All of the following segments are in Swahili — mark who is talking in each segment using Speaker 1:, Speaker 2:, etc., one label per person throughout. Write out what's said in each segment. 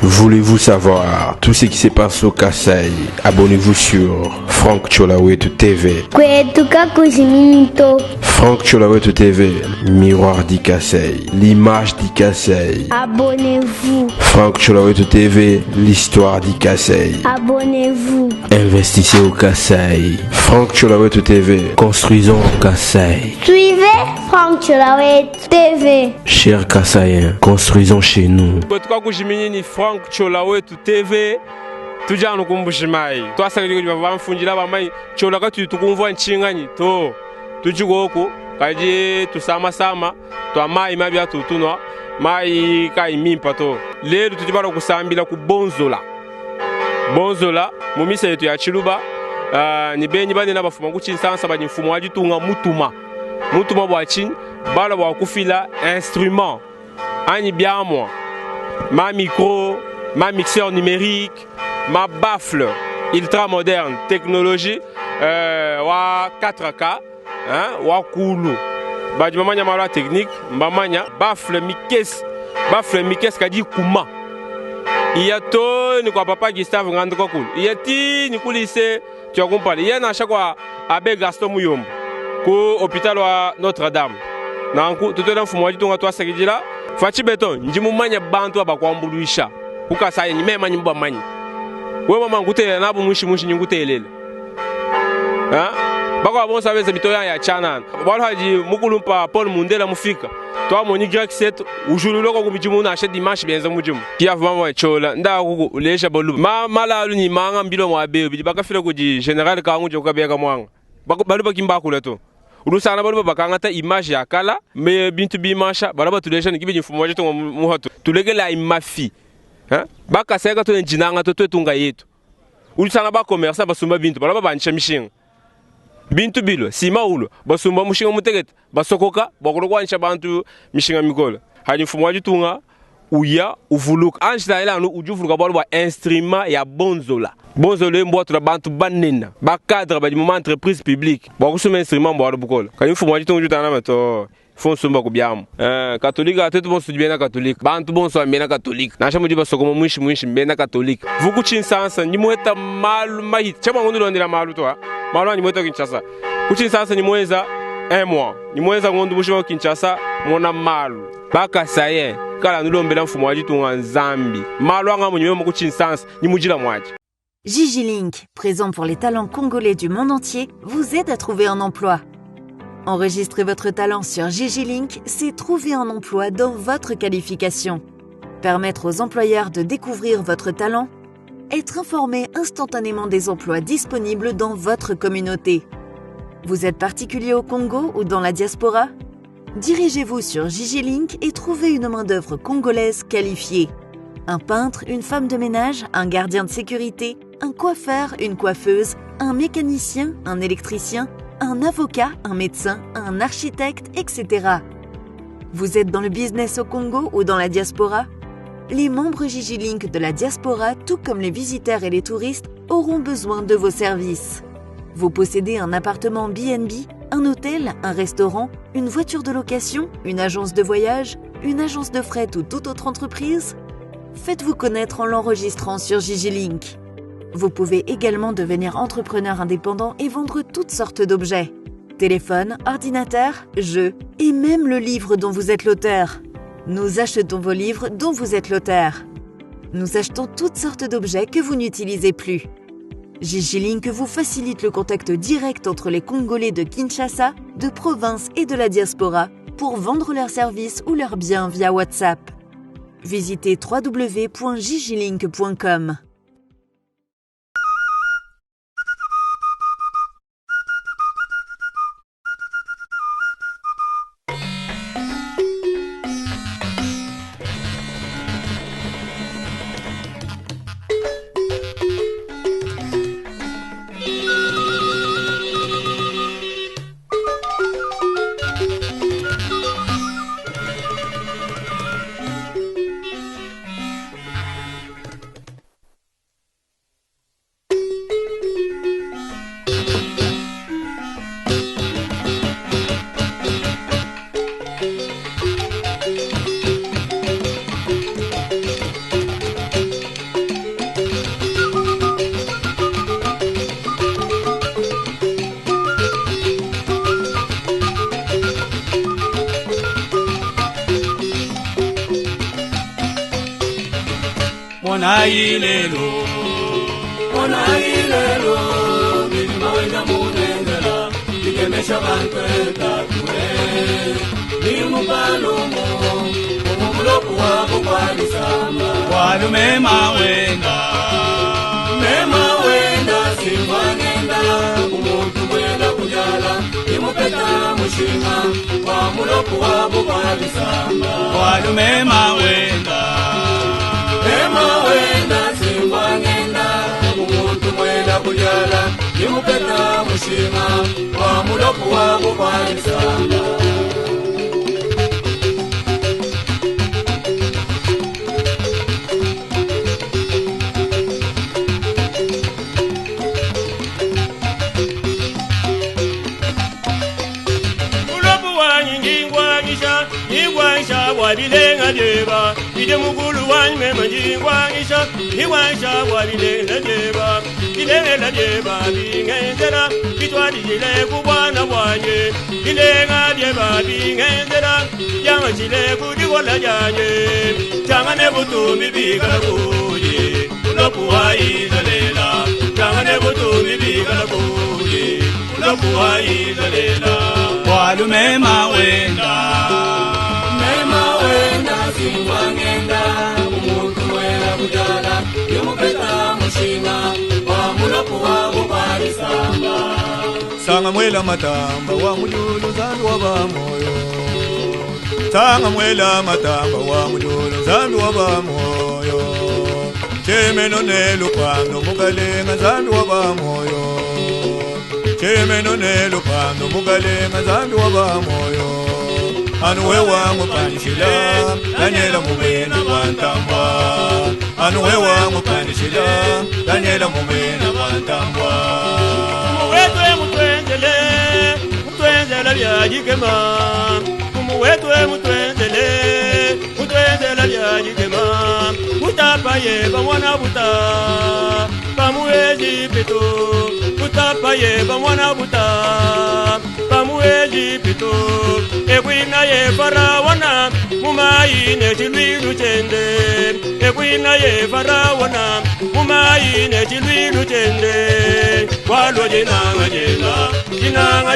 Speaker 1: Voulez-vous savoir tout ce qui se passe au Kasaï? Abonnez-vous sur Franck Tcholawet TV. Franck Tcholawet TV, miroir d'Ikassai, l'image d'Ikassai.
Speaker 2: Abonnez-vous.
Speaker 1: Franck Tcholawet TV, l'histoire d'Ikassai.
Speaker 2: Abonnez-vous.
Speaker 1: Investissez au Kasaï. Franck Tcholawet TV, construisons au Kasaï.
Speaker 2: Suivez Franck Tcholawet TV.
Speaker 1: Chers Kassaïens, construisons chez nous.
Speaker 3: Franck Tcholawet TV. Tujano kumbushimai twasakiri kuti bamfunjira bamai cholaka tukumva ncingani to tujigoko kaje tusama twamai mabya tutunwa mai kai mimpa to lero tutibara kusambila ku bonzola mumise yetu ya chiluba ni benyi bane nabafuma kuchinsansa bali mfumo wajitunga mutuma bwachin bala bwa kufila instrument ani byamwa ma micro ma mixeur numérique, ma baffle ultra moderne, technologie, wa 4K, wa kulu. Badi mamanya mala technique, mamanya baffle mikes kadi kuma. Iya to ni kwa papa Gustave ngando kwa kulu. Iya ti ni kulise tu as compris. Iya na shakwa abe Gaston Muyombo ko hôpital wa Notre-Dame. Na nku tutela mfumo wajitu nga twasakijira. Fachi beton, njimu manya bantu abakwambuluisha. Kuka saye ni mema nyimba manyi. We mama ngutele na bu mushi nyingutelele. Bako abonsa beze bitoya ya chana. Balo haji mukulumpa Paul Mundela mufika. Twa moni Greg set ujululo ko kubijimu na she dimanche benza mujimu. Kia mama chola nda ku lesha bolu. Mala lu ni manga mbilo mwa be bi baka fira ko di general ka ngu joka be ka mwanga. Balu bakimba kuleto. Urusana balu bakanga image ya kala me bintu bi masha balaba tulesha ni kibi mfumo waje to muhoto. Tulegela imafi. Baka seka to njinanga to tunga yetu ulisanga ba commerce basumba bintu balaba bancha mishinga bintu bilo sima ulo basumba mushinga mutegeta basokoka bakolokwanisha bantu mishinga mikola hali mfumo wajitunga uya uvuluka anjita ila no ujuvuluka balwa instrument ya bonzola mbwatu la bantu banena ba cadre ba di moment entreprise publique bakusuma instrument mbwalo bukola kali mfumo wajitunga jutana mato fon sumba kubyamo catholique atetu bon sudibena catholique bantu bon so mbena catholique na shamu diba sokoma mwishi mbena catholique vuku chinsansa ni mweta malu mahit chama ngondo ndira malu to malu ni mweta kinchasa kuchinsansa ni mweza un mois ni mweza ngondo bushima kinchasa mona malu baka saye kala nulombela mfumo wajitunga nzambi malu anga munyo mu kuchinsansa ni mujila mwaji.
Speaker 4: Gigi Link, présent pour les talents congolais du monde entier, vous aide à trouver un emploi. Enregistrer votre talent sur Gigi Link, c'est trouver un emploi dans votre qualification. Permettre aux employeurs de découvrir votre talent, être informé instantanément des emplois disponibles dans votre communauté. Vous êtes particulier au Congo ou dans la diaspora? Dirigez-vous sur Gigi Link et trouvez une main-d'œuvre congolaise qualifiée. Un peintre, une femme de ménage, un gardien de sécurité, un coiffeur, une coiffeuse, un mécanicien, un électricien, un avocat, un médecin, un architecte, etc. Vous êtes dans le business au Congo ou dans la diaspora? Les membres Gigi Link de la diaspora, tout comme les visiteurs et les touristes, auront besoin de vos services. Vous possédez un appartement B&B, un hôtel, un restaurant, une voiture de location, une agence de voyage, une agence de fret ou toute autre entreprise? Faites-vous connaître en l'enregistrant sur Gigi Link. Vous pouvez également devenir entrepreneur indépendant et vendre toutes sortes d'objets. Téléphone, ordinateur, jeux et même le livre dont vous êtes l'auteur. Nous achetons vos livres dont vous êtes l'auteur. Nous achetons toutes sortes d'objets que vous n'utilisez plus. Gigi Link vous facilite le contact direct entre les Congolais de Kinshasa, de province et de la diaspora pour vendre leurs services ou leurs biens via WhatsApp. Visitez www.gigilink.com.
Speaker 5: Ona ilelo Bilima wenda munengela Ikemesha bankweta kure Nimupalumu Umumulopu wako kwa disamba Walume mawenda Simwanenda Umuntu mwenda kujala Nimupeta mushima Wamulopu wako kwa disamba Walume mawenda Simwanenda Umuntu mwenda kujala Nimupeta mushima Wamulopu wako kwa disamba Wabilenga jeba, ide mugulu wanyme manjingwangisha, iwansha wabilenga jeba, ilenga jeba bingenzera, kitwadi jile kubwana wanye, ilenga jeba bingenzera, yanga jile kudigola janye, changa nebutumi bigala kuye, ulopuwa izalela, changa nebutumi bigala kuye, ulopuwa izalela, walume mawenda. Simwanenda umuntu mwela kujala Nimupeta mushima Wamulopu wako kwa disamba Sanga mwela matamba wa mujulu zandu wa bamoyo Sanga mwela matamba wa mujulu zandu wa bamoyo Chemeno nelu pando mugalenga zandu wa bamoyo Chemeno nelu pando mugalenga zandu wa bamoyo Anuwe wangu panishila, Daniela mubena wantambwa. Anuwe wangu panishila, Daniela mubena wantambwa. Umuwetwe mutwenzela byajikema. Umuwetwe mutwenzela byajikema. Mutapaye bamwana buta, bamuwezi pito. Mutapaye bamwana buta, bamuwezi pito. Ekwina ye farawana mumayine chilwilu chende Ekwina ye farawana mumayine chilwilu chende Walo jinanga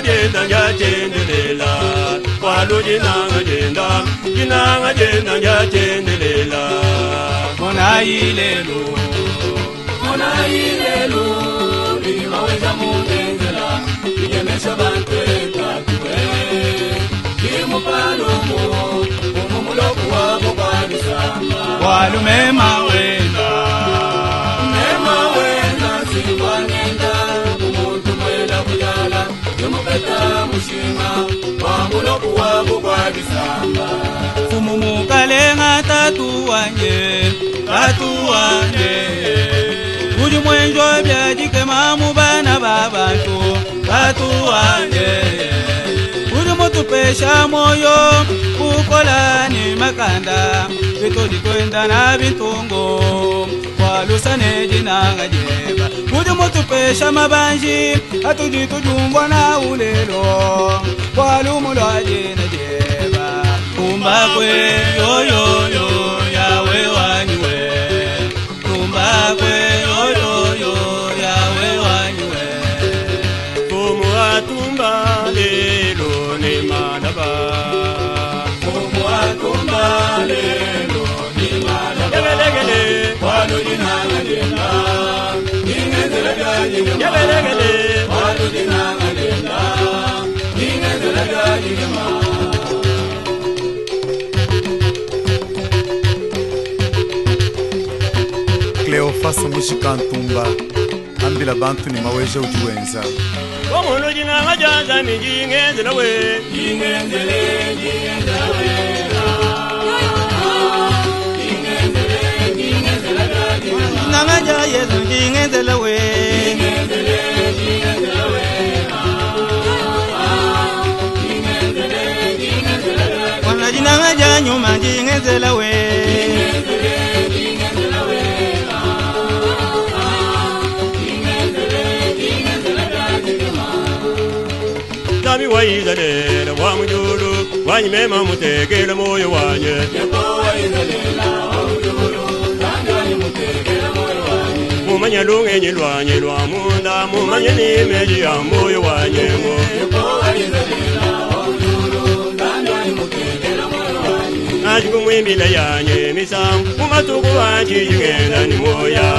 Speaker 5: jenda nja chendelela Walo jinanga jenda nja chendelela Mona ilelu Bilima weza munengela Ijemesha bankweta kwe Nimupalumu Umumulopu wako kwa disamba Walume mawenda Simwanenda Umuntu mwela kujala Nimupeta mushima Wamulopu wako kwa disamba Fumumukalenga tatuwanye Uju mwenjo byajikema mubana babantu Tatuwanye Tupesha moyo kukola ni makanda Vito dikwenda na bintungo Walusane jinanga jeba Mujumu tupesha mabanji Atuji tujumbwa na ulelo Walumulwa jina jeba Kumbakwe yoyoyo yawe wanywe Kumbakwe yoyoyo yawe wanywe Kumu atumba lelo Lelo ni malaba Yabelegele Walo jinanga jenda Ingenzela jajigema Yabelegele Walo jinanga jenda Ingenzela jajigema Cleofaso Mushikantumba Ambila bantu ni maweja ujuwenza Omuntu jinanga jaza mijingenzela we Ingenzela we Nanga yesu ngingenzela we Wana jinanga janyuma ngingenzela we Tabi waizalela wa mujulu Wanyimema mutekele moyo wanye Yako waizalela wa mujulu Tanga ni mutekele mwenye lwanye lwa munda mumanye ni meji ya moyo wanyemo Najiku mwimbila yanye misangu Kumatuku wanchi yungenda ni moya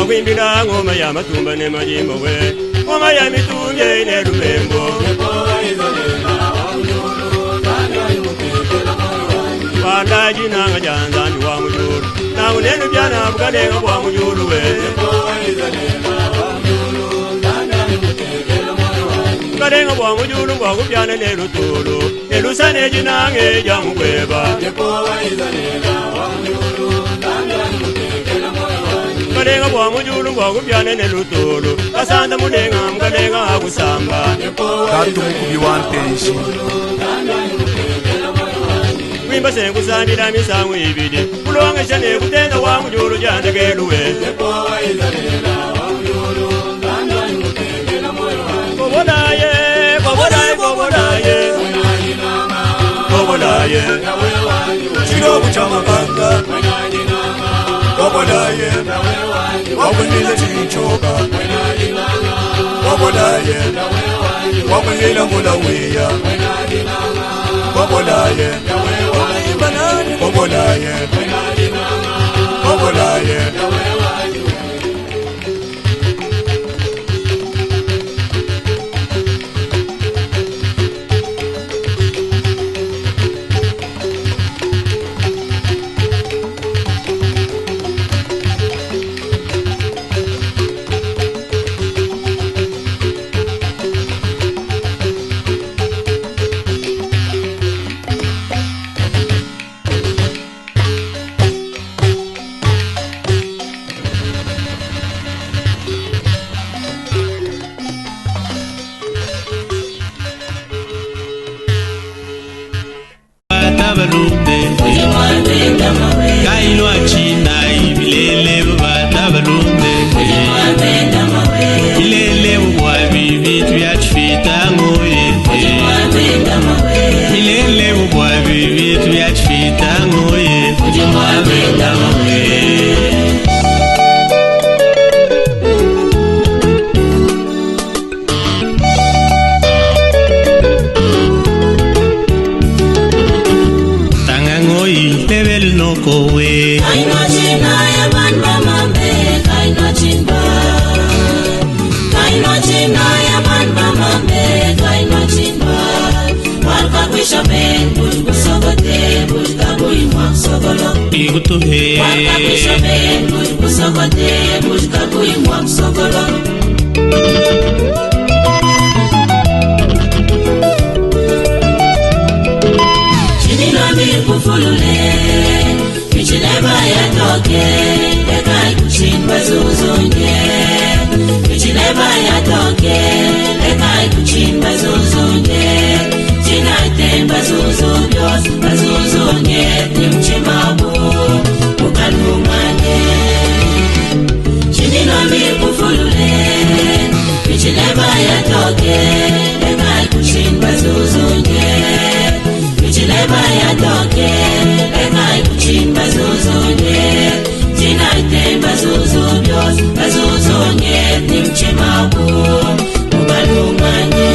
Speaker 5: Mwimbila ngoma ya matumba ne majimbo we Ngoma ya mitunge ine lumembo Wanda jina nga janzani wa mujuru Na unenu jana bukadenga wa mujuru we Bukadenga wa mujuru wa kubyana ne lutulu Ne lusane jina nge jamu kweba Bukadenga wa mujuru wa kubyana ne lutulu Kasanda mudenga mkadenga akusamba
Speaker 6: Katu mukubi wantenshi
Speaker 5: Wimba sengu sambira misangu ibidi Kulonga chane kutenda wa mujuru jande geluwe Kobodaye, kobodaye, kobodaye Kobodaye
Speaker 6: Chirobu chamakanga Kobodaye Wakunila chinchoka Kobodaye Wakunila mulawiya Kobodaye Kobodaye Kobodaye
Speaker 7: Kailo achina ibilele baba balunde ilele wa vivitu ya chfita ngoye ilele wa vivitu ya chfita ngoye level no go away. I know China, I want mama make. I know China. I know China, I want mama make. I know China. Walka kwisha ben, bushku sogote, bushka bui mwak sogolo. Igutu he. Walka kwisha ben, bushku sogote, bushka bui mwak sogolo. Kufulule Michileba ya toke Leka ikuchimba zuzunye Michileba ya toke Leka ikuchimba zuzunye China itemba zuzubyo Bazuzunye Nimchimabu Ukalumanye Chinino mikufulule Michileba ya toke Leka ikuchimba zuzunye Michileba ya toke, leka ikuchimba zuzunye China itemba zuzubyo, bazuzunye Nimchimabu, ubalumanye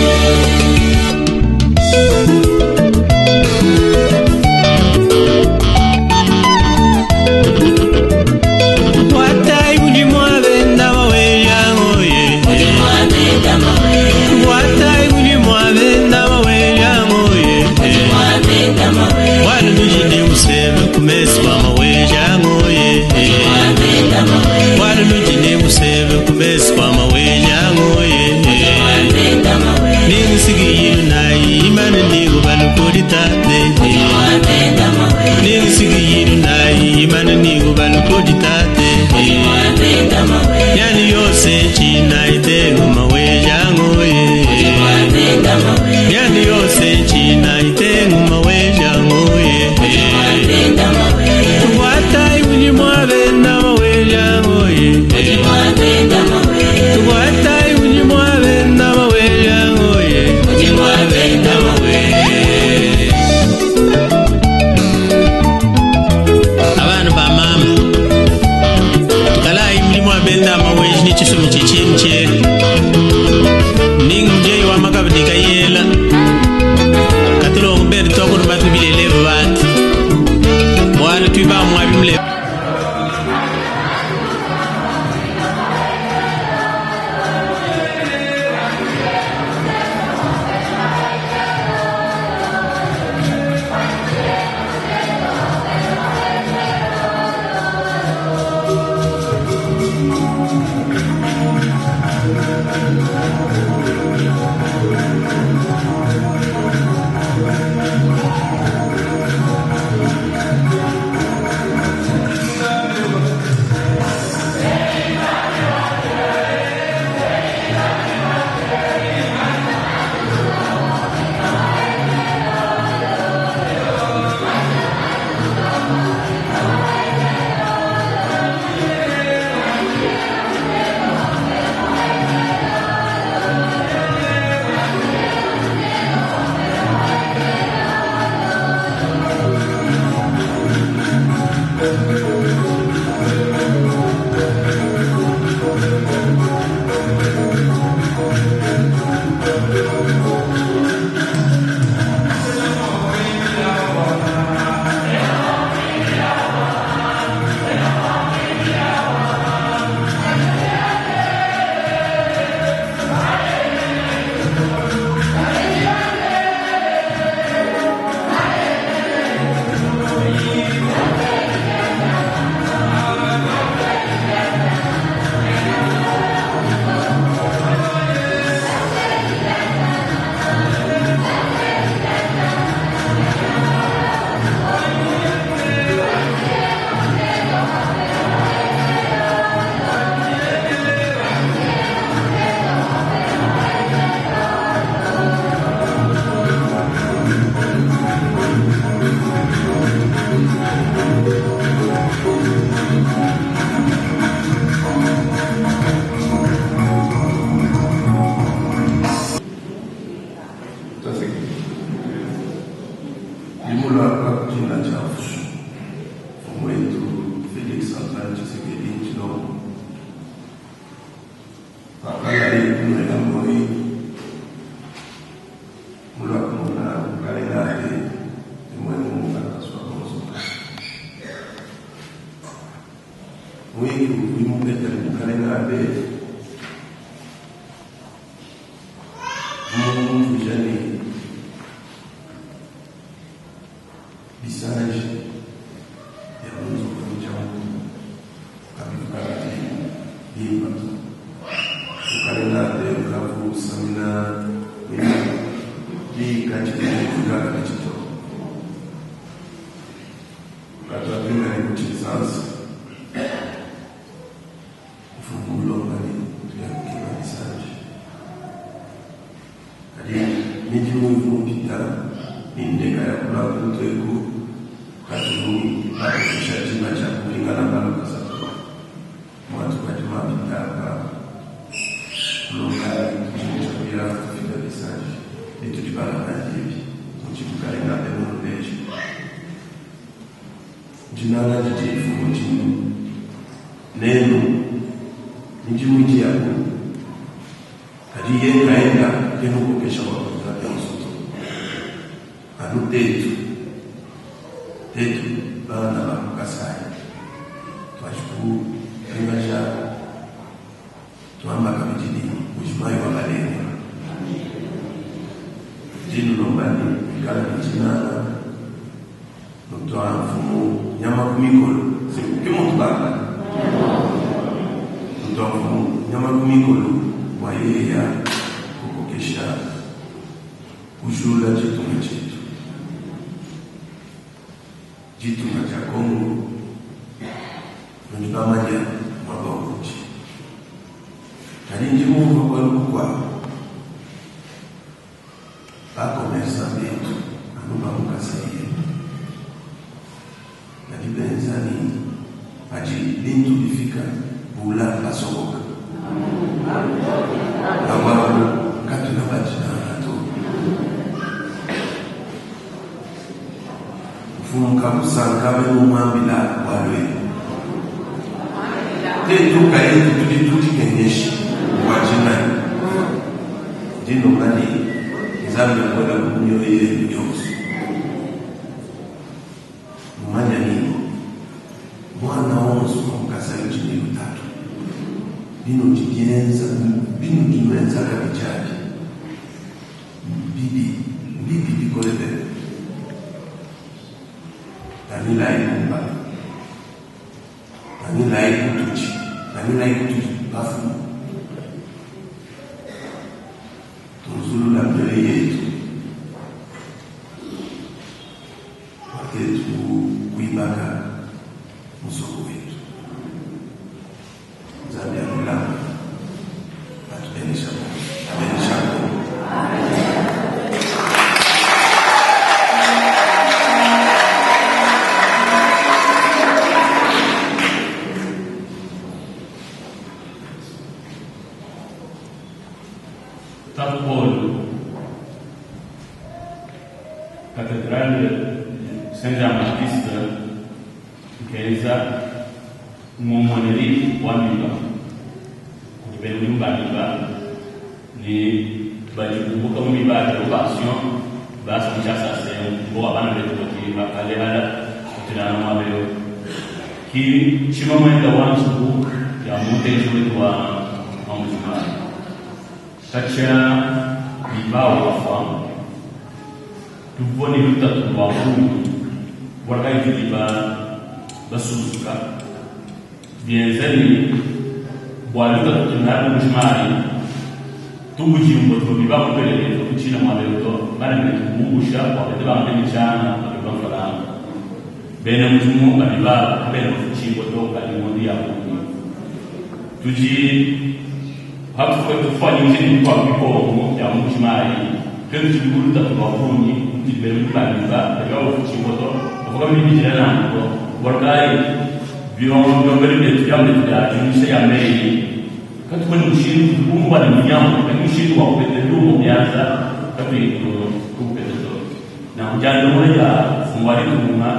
Speaker 8: Limula kwa jina chafu mwetu Felix Antoine Tshisekedi Tshilombo pakala kumela moi mula kumuna kalendari mwenu mukata swa mozo mwingi kumupeta kalendari mungu jani bisage ya mungu kumjamu kabikati yimba kalendari kavu samina di katika kugala kichito katwa pinga ni kuchisansa fungulo bali tuyakiwa bisage kadi miji mungu pita indeka ya kula kuteku katulu akishatima cha kulingana na kasa watu kwa jamaa pita kulonga kuchapia kufika bisage itu di barang hivi mchukare na demo leji jinala jitifu mchimu neno mjimuji yako kadiye kaenda kenu kokesha kwa kutata msoto anu tetu bana bakasai twashukuru engaja tuamba kabijini ujimayi wa baleni jinu lombani kala kijinana nuktoa mfumu nyama kumikolo kimo tubaka nuktoa mfumu nyama kumikolo wa yeye ya kukokesha kushula jitunga chetu jitunga cha Kongo nunibamaja mwabakuchi kani jimu kwa lukwa bakomesa betu anuba mukasaiye na dibenzani aji bintu bifika bula basoboka awa katuna bajina nato ufunka kusanga benu mwambila walwe tetu kayetu tuti kenyeshi wajina dino mani zambi kwa kunyo ile yosu mwanya nini mwana onzo mkasali chini utatu bino jimenza kabichaji bibi bikolebe nanila ikutuchi bafu tunzulu la mbele yetu waketu kuibaka musoko wetu zambi ya mulama atubenisha
Speaker 9: Cattedrale Saint-Jean-Baptiste Keza Mwamoneri wa Miba kutibenu nyumba Miba ni bajikumbuka Miba ya Opation basi mchasa sehemu mboga bana betu kwa bakale hada kutilana mwabeo ki chima mwenda wansu ya mwote wetu wa mzumari kacha Mibao wafamu tuvoni luta tuwafungu warkai tuliba basusuka bienzeni waluta tunabu mjumari tubuji mboto biba kupeleke tukuchina mwaleto bana mtungusha kwa beba mbele chana kwa mfalama bena mtumu biba bena mfuchi botoka limondi ya mungu tuji hatu kwa tufanya njini kwa mikomo ya mjumari kendo chibuluta tuwafungi tibelu planiza daga ufuchiwoto avuga mimi jirana ngo warkai biyombe betu yambe da junisha ya mei katu kwani mshindu kumba ni mnyamo na mshindu wa kupete lumo bianza katu kupeto na ujando moja mwali kuma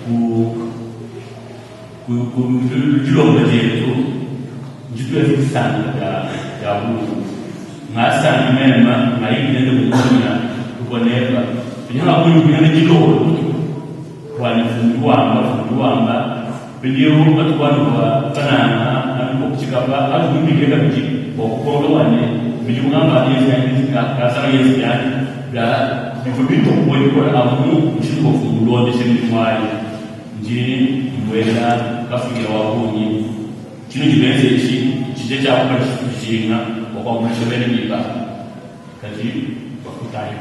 Speaker 9: ku julo mjetu jitu ya sana ya huu ngasa nimema maiki ndio mmoja kuoneva ndio hapo ni jilo kwa funduamba ndio watu wa tanana na kuchikapa au mwingine kabisa kwa kuondoa wane bilimamba hizi kasa hizi yani da bivubito kwa amu mshiko fungulo ndese mwali njini mwela kafikia wabuni kino kibenze iki kije cya kwa kishinga kwa kumshebele niba kaji bakutaye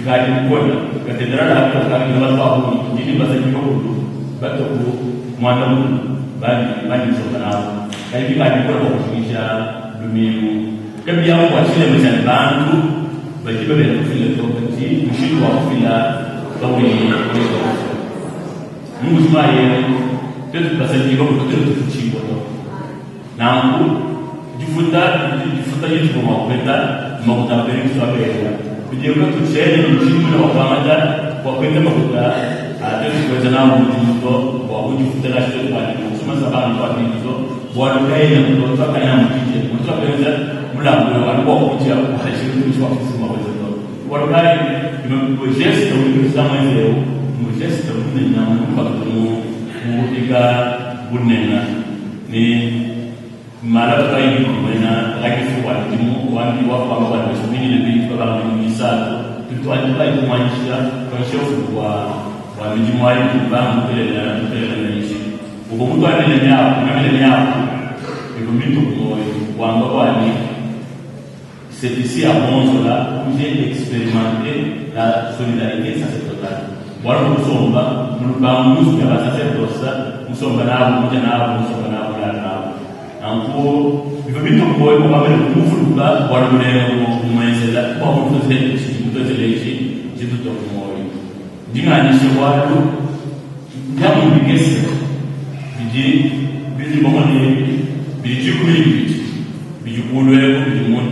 Speaker 9: dikali mkono katedral hapo kama ni watu nini basi kiko bato ku mwana bali msomanao kali kali kwa kufikisha dumimu kabla ya kuachia mchana bantu bali bebe kufila tokati mshindo wa kufila tawi Mungu tumaye tetu basi kiko kutoka tuchimbo na jifuta yetu kwa kwenda mkutapeli swabela kujenga tuchele mjini na wapamada kwa kwenda makuta atatu kwa nao mjito kwa kujifuta la shule kwa kusoma sababu kwa hizo wanakai na kutoka kana mjije mtu akaanza mlango alikuwa kuja kwa heshima kwa kusoma wazao wanakai imejesta ulikisema leo mjesta na kwa kutika bunena ni mara tayari kuna akifu wa timu wani wa kwa msubiri ni vitu kama ni misado tutoa kumaanisha kwa shofu wa mjimwali kubamu pele na ishi uko mtu anaendelea hapo iko mtu kwa ambao ni c'est ici à Monzola où j'ai expérimenté la solidarité sacerdotale wala kusomba mlubamu ya sacerdoce musomba nabo anko bivyo kwa kama kufuruka wala kumwezela kwa kutozeleji jitu tomoyo dinganisha watu jamu bigese biji bomani biji kulibiti biji kulwe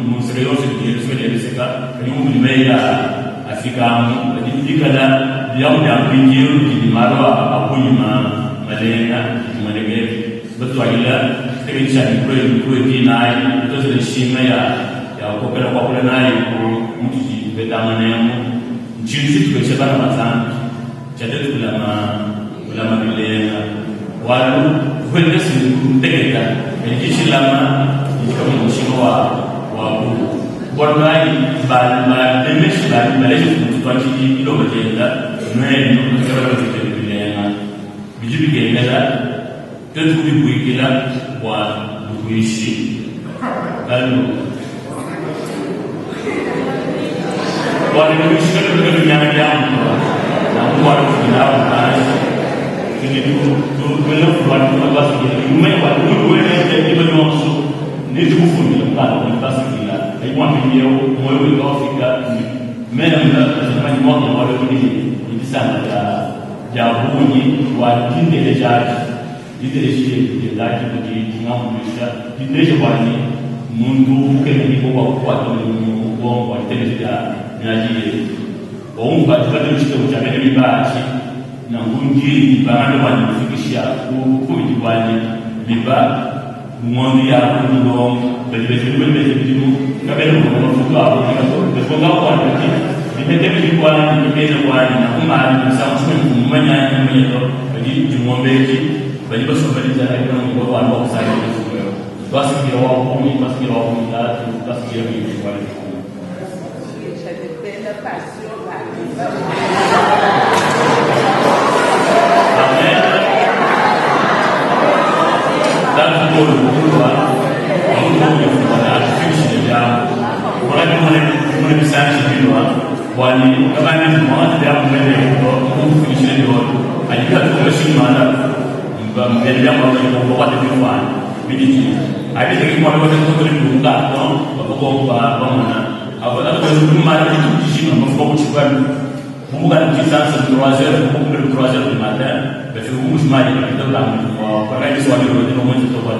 Speaker 9: musreyo se seka kanyumu limeya afikamu dikala yamu ya binjiru dimarwa akunyima malenga kimanegeri batwalila teknisha kule dinai tozo shima ya kopera kwa kule naye mtu jibetama nemo nchini tukesha bana mazana chatetu kula mabilenga walu kwenda sintegeka njishi lama kama mshimo wa bordai ba demeshi ba maleshi tutwachi ilo bagenda neno kama tutebilenga bijibi gengala tetu kuikila kwa kuishi bado wale kuishi katika dunia yangu na kwa kufundao basi kile tu kwa basi ni wewe ndio msu ni kufundia kwa basi kila haikuwa ndio moyo ukafika mena mtazamaji mmoja wale ni sana ya bunyi wa kindele jaji idreshe ndaki kujingamulisha idreshe kwani mundu kene kwa bongo wa televisheni nyaji bongo katika mshike mchamene mibachi na ngungi baada wa kufikisha kujiwani miba ngondi ya kundo bele kabela kwa mfuko hapo kwa kwa nimetembea kwa nimeza kwa na kuma ni sawa mmanya mwenyewe ili jumombeji bali basi kubaliza na kwa watu kusaidia basi kile wao kumi basi kile wao mtatu basi kile kwa wale wani kama ni mmoja ya mbele kwa kufikisha ndio alikuwa tumeshimana mbele ya mambo kwa watu fulani bidii hadi kwa watu wote kulipunga kwa kwa maana hapo hata kwa mara kujishima kwa kuchukua Pour moi, c'est 3 heures, pour 3 heures du matin, parce que vous je m'en dis, pour la soirée, le moment où je te vois,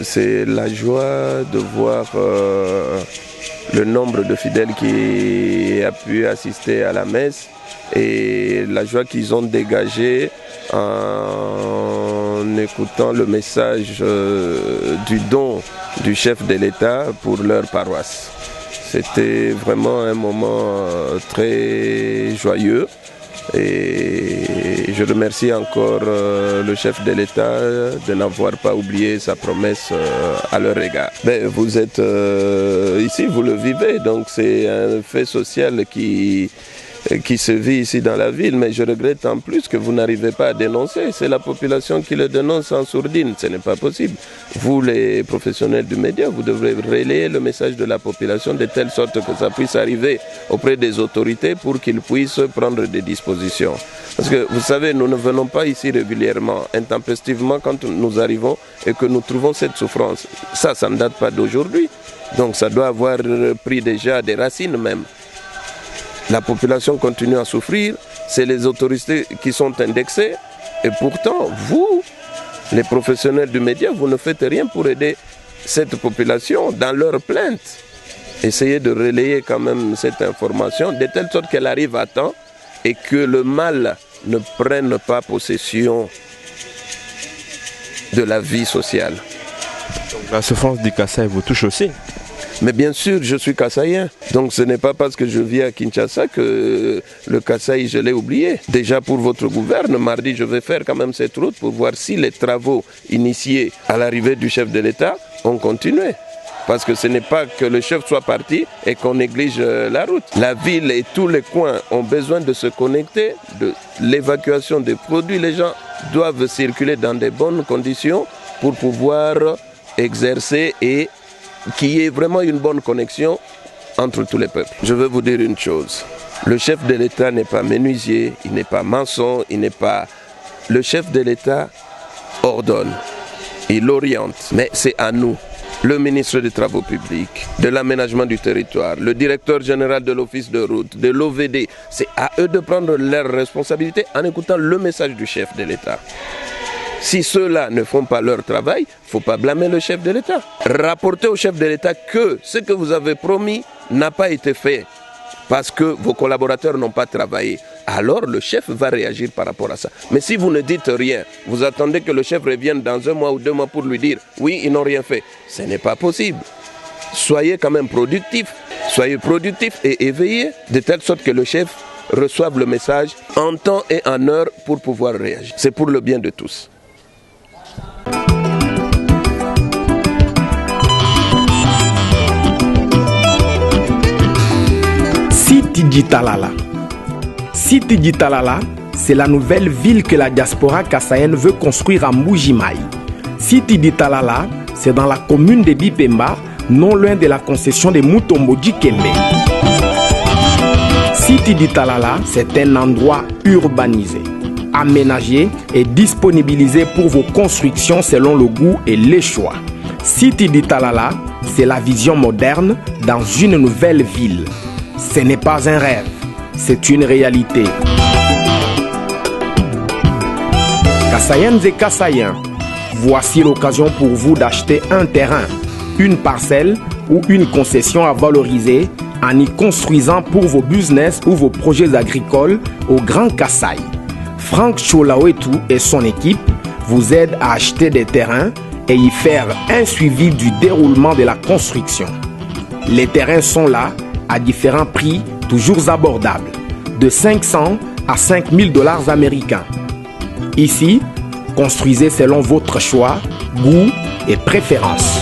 Speaker 1: c'est la joie de voir le nombre de fidèles qui a pu assister à la messe et la joie qu'ils ont dégagée en écoutant le message du don du chef de l'État pour leur paroisse. C'était vraiment un moment très joyeux et je remercie encore le chef de l'État de n'avoir pas oublié sa promesse à leur égard. Mais vous êtes ici, vous le vivez, donc c'est un fait social qui se vit ici dans la ville, mais je regrette en plus que vous n'arrivez pas à dénoncer. C'est la population qui le dénonce en sourdine, ce n'est pas possible. Vous, les professionnels du média, vous devrez relayer le message de la population de telle sorte que ça puisse arriver auprès des autorités pour qu'ils puissent prendre des dispositions. Parce que vous savez, nous ne venons pas ici régulièrement, intempestivement quand nous arrivons et que nous trouvons cette souffrance. Ça ne date pas d'aujourd'hui, donc ça doit avoir pris déjà des racines même. La population continue à souffrir, c'est les autorités qui sont indexées et pourtant, vous, les professionnels du média, vous ne faites rien pour aider cette population dans leurs plaintes. Essayez de relayer quand même cette information de telle sorte qu'elle arrive à temps et que le mal ne prenne pas possession de la vie sociale.
Speaker 3: Donc la souffrance du Kasaï vous touche aussi?
Speaker 1: Mais bien sûr, je suis Kasaïen. Donc ce n'est pas parce que je vis à Kinshasa que le Kasaï, je l'ai oublié. Déjà pour votre gouverne, mardi, je vais faire quand même cette route pour voir si les travaux initiés à l'arrivée du chef de l'État ont continué. Parce que ce n'est pas que le chef soit parti et qu'on néglige la route. La ville et tous les coins ont besoin de se connecter, de l'évacuation des produits. Les gens doivent circuler dans de bonnes conditions pour pouvoir exercer et qu'il y ait vraiment une bonne connexion entre tous les peuples. Je veux vous dire une chose, le chef de l'État n'est pas menuisier, il n'est pas maçon, il n'est pas... Le chef de l'État ordonne, il oriente, mais c'est à nous, le ministre des Travaux publics, de l'aménagement du territoire, le directeur général de l'office de route, de l'OVD, c'est à eux de prendre leurs responsabilités en écoutant le message du chef de l'État. Si ceux-là ne font pas leur travail, il ne faut pas blâmer le chef de l'État. Rapportez au chef de l'État que ce que vous avez promis n'a pas été fait parce que vos collaborateurs n'ont pas travaillé. Alors le chef va réagir par rapport à ça. Mais si vous ne dites rien, vous attendez que le chef revienne dans 1 mois ou 2 mois pour lui dire « oui, ils n'ont rien fait ». Ce n'est pas possible. Soyez quand même productifs. Soyez productifs et éveillés de telle sorte que le chef reçoive le message en temps et en heure pour pouvoir réagir. C'est pour le bien de tous.
Speaker 10: Siti Ditalala. Siti Ditalala, c'est la nouvelle ville que la diaspora kassaïenne veut construire à Mbuji-Mayi. Siti Ditalala, c'est dans la commune de Bipemba, non loin de la concession de Mutombo-Dikembe. Siti Ditalala, c'est un endroit urbanisé, aménagé et disponibilisé pour vos constructions selon le goût et les choix. Siti Ditalala, c'est la vision moderne dans une nouvelle ville. Ce n'est pas un rêve, c'est une réalité. Kassaïennes et Kassaïens, voici l'occasion pour vous d'acheter un terrain, une parcelle ou une concession à valoriser en y construisant pour vos business ou vos projets agricoles au Grand Kasaï. Franck Cholawetu et son équipe vous aident à acheter des terrains et y faire un suivi du déroulement de la construction. Les terrains sont là à différents prix toujours abordables, de 500 à 5000 $ américains. Ici, construisez selon votre choix, goût et préférence.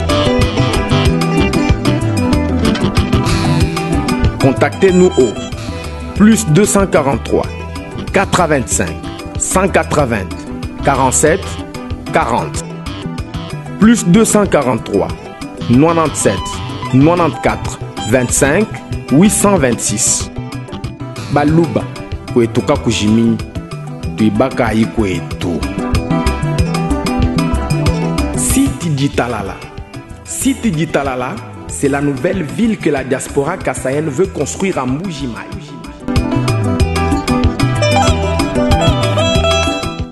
Speaker 10: Contactez-nous au plus 243 425 180 47 40 plus 243 97 94 25 826 Baluba Kwetuka Kujimi tuibaka ikwetu. Site Ditalala. Site Ditalala, c'est la nouvelle ville que la diaspora kassaïenne veut construire à Mbuji-Mayi.